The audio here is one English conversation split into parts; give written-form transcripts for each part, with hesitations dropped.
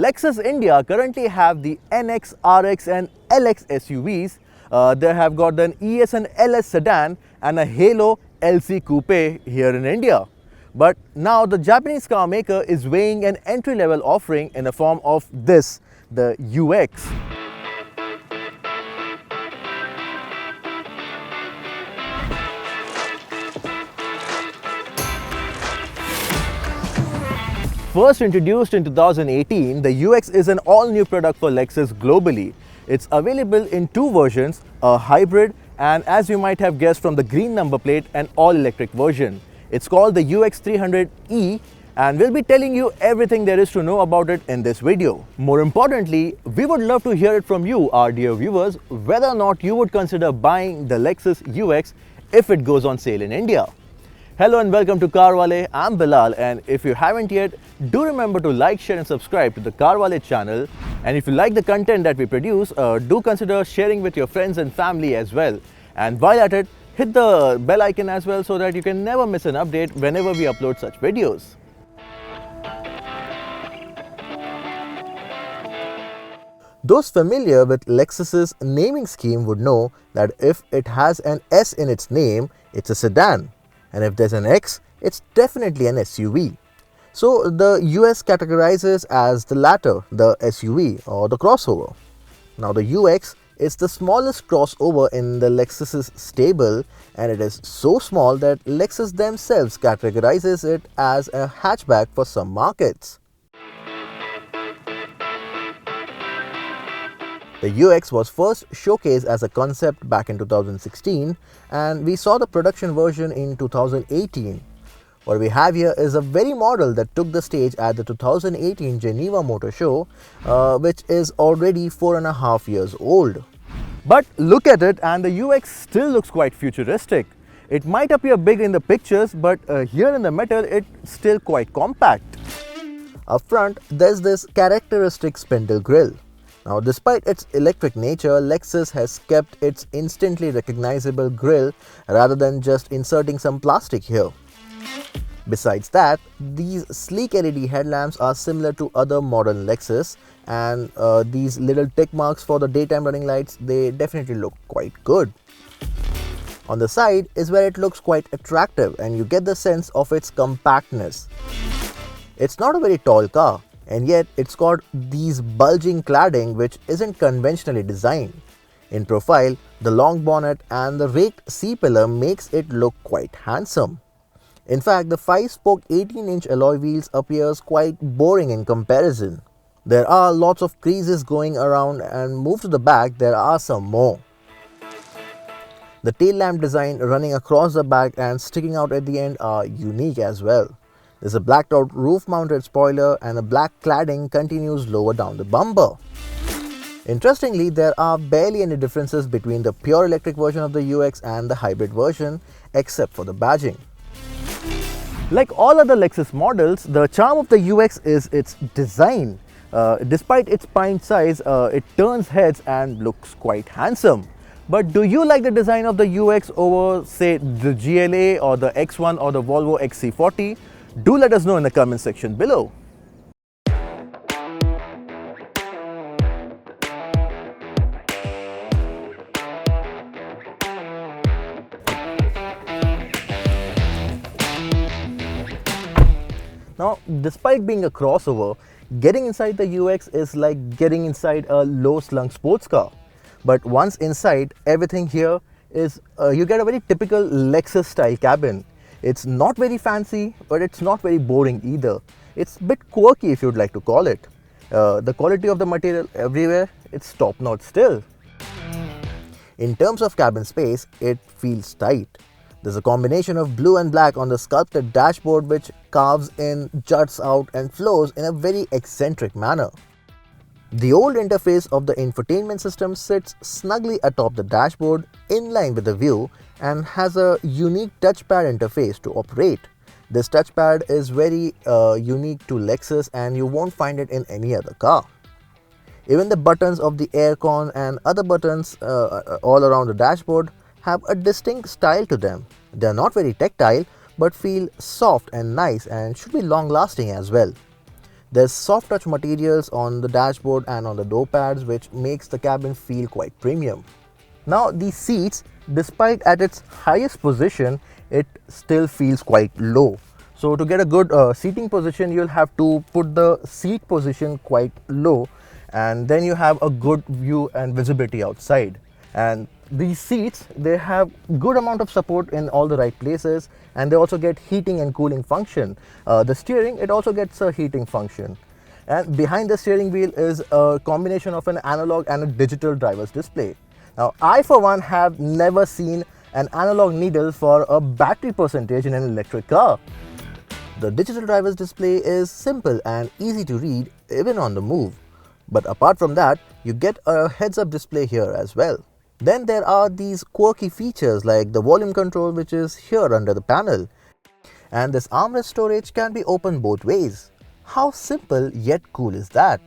Lexus India currently have the NX, RX and LX SUVs. They have got an ES and LS sedan and a Halo LC coupe here in India. But now the Japanese car maker is weighing an entry-level offering in the form of this, the UX. First introduced in 2018, the UX is an all-new product for Lexus globally. It's available in two versions, a hybrid and, as you might have guessed from the green number plate, an all-electric version. It's called the UX 300e and we'll be telling you everything there is to know about it in this video. More importantly, we would love to hear it from you, our dear viewers, whether or not you would consider buying the Lexus UX if it goes on sale in India. Hello and welcome to CarWale. I'm Bilal, and if you haven't yet, do remember to like, share and subscribe to the CarWale channel. And if you like the content that we produce, do consider sharing with your friends and family as well. And while at it, hit the bell icon as well so that you can never miss an update whenever we upload such videos. Those familiar with Lexus's naming scheme would know that if it has an S in its name, it's a sedan. And if there's an X, it's definitely an SUV. So the US categorizes as the latter, the SUV or the crossover. Now the UX is the smallest crossover in the Lexus's stable, and it is so small that Lexus themselves categorizes it as a hatchback for some markets. The UX was first showcased as a concept back in 2016 and we saw the production version in 2018. What we have here is a very model that took the stage at the 2018 Geneva Motor Show, which is already 4.5 years old. But look at it, and the UX still looks quite futuristic. It might appear big in the pictures, but here in the metal it's still quite compact. Up front, there's this characteristic spindle grille. Now, despite its electric nature, Lexus has kept its instantly recognizable grille rather than just inserting some plastic here. Besides that, these sleek LED headlamps are similar to other modern Lexus, and these little tick marks for the daytime running lights, they definitely look quite good. On the side is where it looks quite attractive and you get the sense of its compactness. It's not a very tall car, and yet it's got these bulging cladding which isn't conventionally designed. In profile, the long bonnet and the raked C-pillar makes it look quite handsome. In fact, the 5-spoke 18-inch alloy wheels appears quite boring in comparison. There are lots of creases going around, and move to the back, there are some more. The tail lamp design running across the back and sticking out at the end are unique as well. There's a blacked out roof mounted spoiler and a black cladding continues lower down the bumper. Interestingly, there are barely any differences between the pure electric version of the UX and the hybrid version, except for the badging. Like all other Lexus models, the charm of the UX is its design. Despite its pint size, it turns heads and looks quite handsome. But do you like the design of the UX over, say, the GLA or the X1 or the Volvo XC40? Do let us know in the comment section below. Now, despite being a crossover, getting inside the UX is like getting inside a low-slung sports car. But once inside, everything here is, you get a very typical Lexus style cabin. It's not very fancy, but it's not very boring either. It's a bit quirky if you'd like to call it. The quality of the material everywhere, it's top-notch still. In terms of cabin space, it feels tight. There's a combination of blue and black on the sculpted dashboard which carves in, juts out and flows in a very eccentric manner. The old interface of the infotainment system sits snugly atop the dashboard in line with the view and has a unique touchpad interface to operate. This touchpad is very unique to Lexus and you won't find it in any other car. Even the buttons of the aircon and other buttons all around the dashboard have a distinct style to them. They are not very tactile but feel soft and nice and should be long lasting as well. There's soft touch materials on the dashboard and on the door pads, which makes the cabin feel quite premium. Now these seats, despite at its highest position, it still feels quite low. So to get a good seating position, you'll have to put the seat position quite low, and then you have a good view and visibility outside. And these seats, they have good amount of support in all the right places, and they also get heating and cooling function. The steering, it also gets a heating function. And behind the steering wheel is a combination of an analog and a digital driver's display. Now, I for one have never seen an analog needle for a battery percentage in an electric car. The digital driver's display is simple and easy to read even on the move. But apart from that, you get a heads-up display here as well. Then there are these quirky features like the volume control, which is here under the panel. And this armrest storage can be opened both ways. How simple yet cool is that?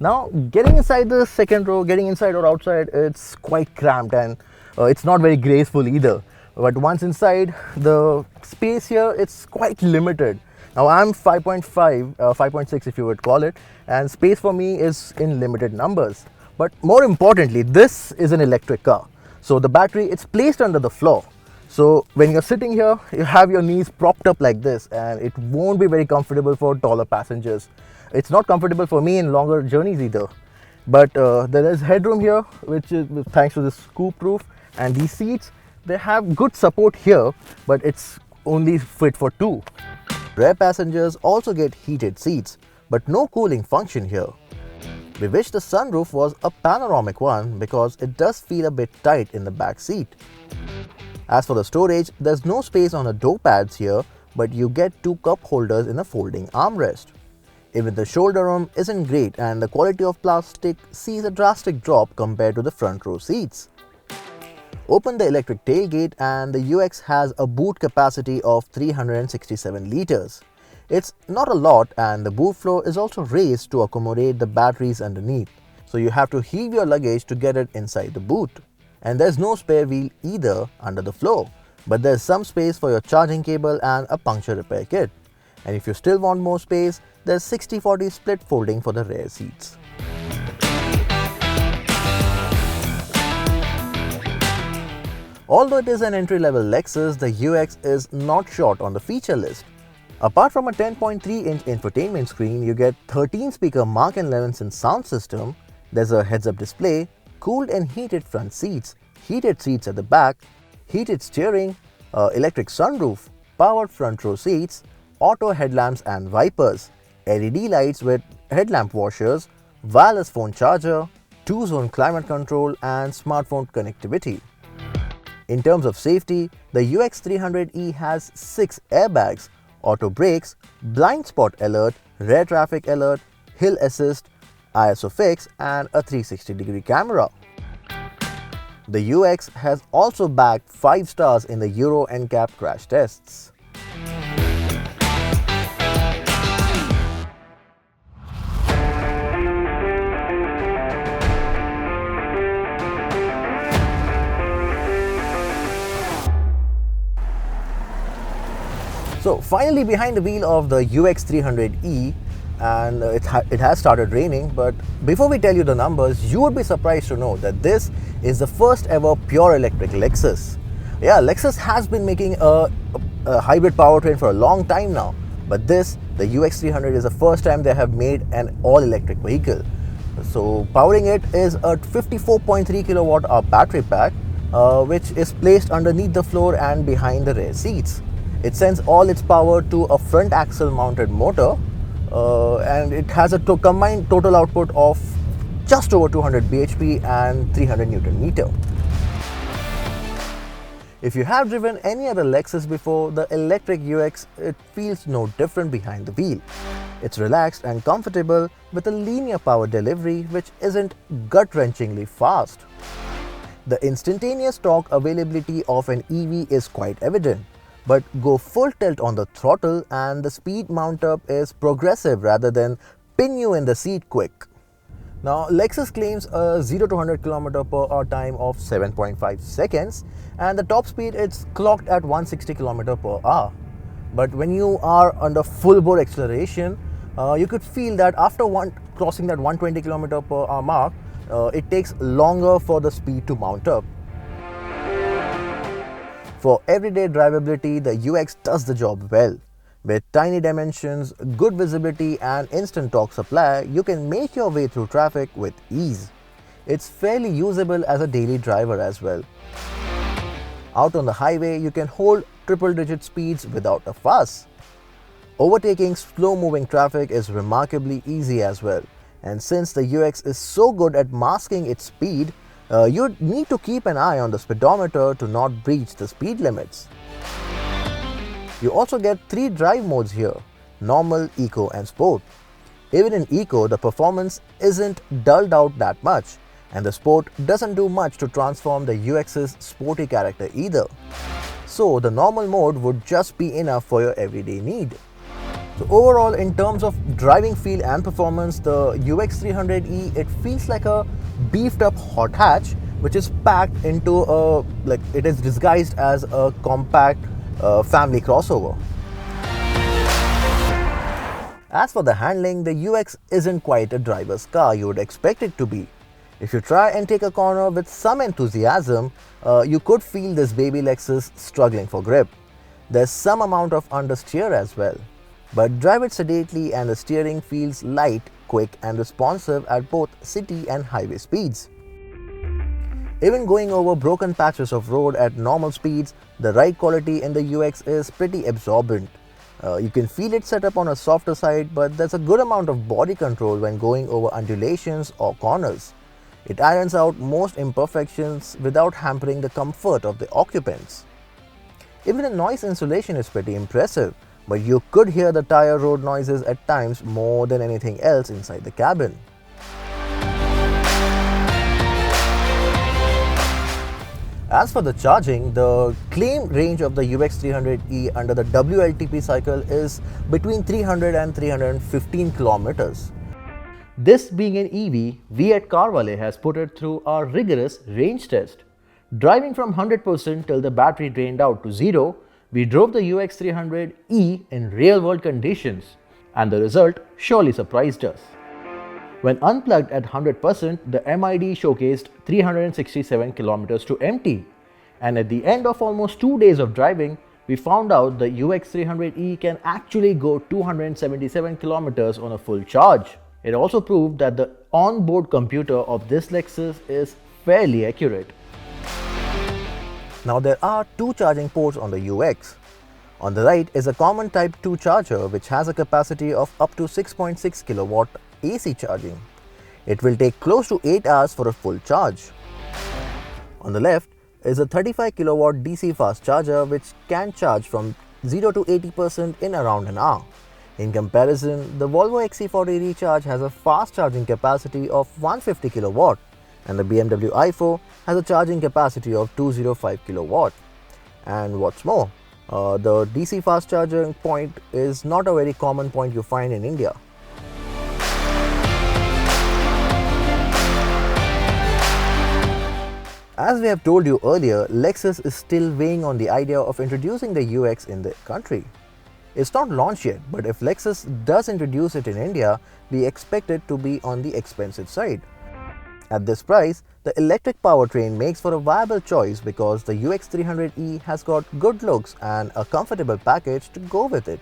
Now, getting inside the second row, getting inside or outside, it's quite cramped, and it's not very graceful either. But once inside, the space here, it's quite limited. Now I'm 5.5, 5.6 if you would call it, and space for me is in limited numbers. But more importantly, this is an electric car. So the battery, it's placed under the floor. So when you're sitting here, you have your knees propped up like this, and it won't be very comfortable for taller passengers. It's not comfortable for me in longer journeys either. But there is headroom here, which is thanks to this scoop roof, and these seats, they have good support here, but it's only fit for two. Rear passengers also get heated seats, but no cooling function here. We wish the sunroof was a panoramic one because it does feel a bit tight in the back seat. As for the storage, there's no space on the door pads here, but you get two cup holders in a folding armrest. Even the shoulder room isn't great, and the quality of plastic sees a drastic drop compared to the front row seats. Open the electric tailgate, and the UX has a boot capacity of 367 liters. It's not a lot, and the boot floor is also raised to accommodate the batteries underneath. So you have to heave your luggage to get it inside the boot. And there's no spare wheel either under the floor, but there's some space for your charging cable and a puncture repair kit. And if you still want more space, there's 60-40 split folding for the rear seats. Although it is an entry-level Lexus, the UX is not short on the feature list. Apart from a 10.3-inch infotainment screen, you get 13-speaker Mark & Levinson sound system, there's a heads-up display, cooled and heated front seats, heated seats at the back, heated steering, electric sunroof, powered front row seats, auto headlamps and wipers, LED lights with headlamp washers, wireless phone charger, 2-zone climate control and smartphone connectivity. In terms of safety, the UX300E has 6 airbags, auto brakes, blind spot alert, rear traffic alert, hill assist, ISO fix and a 360-degree camera. The UX has also bagged 5 stars in the Euro NCAP crash tests. So finally behind the wheel of the UX300E, and it has started raining, but before we tell you the numbers, you would be surprised to know that this is the first ever pure electric Lexus. Yeah, Lexus has been making a hybrid powertrain for a long time now, but the UX300 is the first time they have made an all-electric vehicle. So powering it is a 54.3 kilowatt-hour battery pack, which is placed underneath the floor and behind the rear seats. It sends all its power to a front axle mounted motor, and it has a combined total output of just over 200 bhp and 300 Newton meter. If you have driven any other Lexus before, the electric UX, it feels no different behind the wheel. It's relaxed and comfortable with a linear power delivery which isn't gut-wrenchingly fast. The instantaneous torque availability of an EV is quite evident, but go full tilt on the throttle and the speed mount up is progressive rather than pin you in the seat quick. Now, Lexus claims a 0 to 100 km per hour time of 7.5 seconds, and the top speed is clocked at 160 km per hour. But when you are under full bore acceleration, you could feel that after crossing that 120 km per hour mark, it takes longer for the speed to mount up. For everyday drivability, the UX does the job well. With tiny dimensions, good visibility and instant torque supply, you can make your way through traffic with ease. It's fairly usable as a daily driver as well. Out on the highway, you can hold triple-digit speeds without a fuss. Overtaking slow-moving traffic is remarkably easy as well. And since the UX is so good at masking its speed, you need to keep an eye on the speedometer to not breach the speed limits. You also get 3 drive modes here: normal, eco and sport. Even in eco, the performance isn't dulled out that much, and the sport doesn't do much to transform the UX's sporty character either. So the normal mode would just be enough for your everyday need. So overall, in terms of driving feel and performance, the UX300E, it feels like a beefed up hot hatch which is packed into it is disguised as a compact family crossover. As for the handling, the UX isn't quite a driver's car you would expect it to be. If you try and take a corner with some enthusiasm, you could feel this baby Lexus struggling for grip. There's some amount of understeer as well, but drive it sedately and the steering feels light, quick and responsive at both city and highway speeds. Even going over broken patches of road at normal speeds, the ride quality in the UX is pretty absorbent. You can feel it set up on a softer side, but there's a good amount of body control when going over undulations or corners. It irons out most imperfections without hampering the comfort of the occupants. Even the noise insulation is pretty impressive, but you could hear the tire road noises at times more than anything else inside the cabin. As for the charging, the claimed range of the UX300E under the WLTP cycle is between 300 and 315 kilometers. This being an EV, we at CarWale has put it through a rigorous range test. Driving from 100% till the battery drained out to 0, we drove the UX300E in real-world conditions, and the result surely surprised us. When unplugged at 100%, the MID showcased 367 kilometers to empty, and at the end of almost 2 days of driving, we found out the UX300E can actually go 277 kilometers on a full charge. It also proved that the onboard computer of this Lexus is fairly accurate. Now there are 2 charging ports on the UX. On the right is a common Type 2 charger which has a capacity of up to 6.6 kilowatt AC charging. It will take close to 8 hours for a full charge. On the left is a 35 kilowatt DC fast charger which can charge from 0 to 80% in around an hour. In comparison, the Volvo XC40 Recharge has a fast charging capacity of 150 kilowatt and the BMW i4 has a charging capacity of 205 kilowatt. And what's more, the DC fast charging point is not a very common point you find in India. As we have told you earlier, Lexus is still weighing on the idea of introducing the UX in the country. It's not launched yet, but if Lexus does introduce it in India, we expect it to be on the expensive side. At this price, the electric powertrain makes for a viable choice because the UX300E has got good looks and a comfortable package to go with it.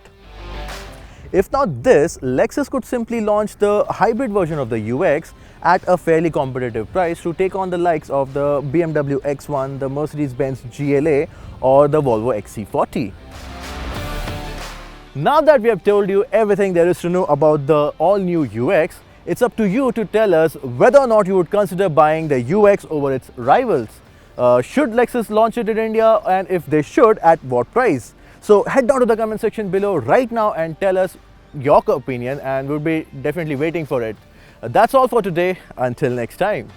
If not this, Lexus could simply launch the hybrid version of the UX at a fairly competitive price to take on the likes of the BMW X1, the Mercedes-Benz GLA or the Volvo XC40. Now that we have told you everything there is to know about the all-new UX, it's up to you to tell us whether or not you would consider buying the UX over its rivals. Should Lexus launch it in India, and if they should, at what price? So head down to the comment section below right now and tell us your opinion, and we'll be definitely waiting for it. That's all for today. Until next time.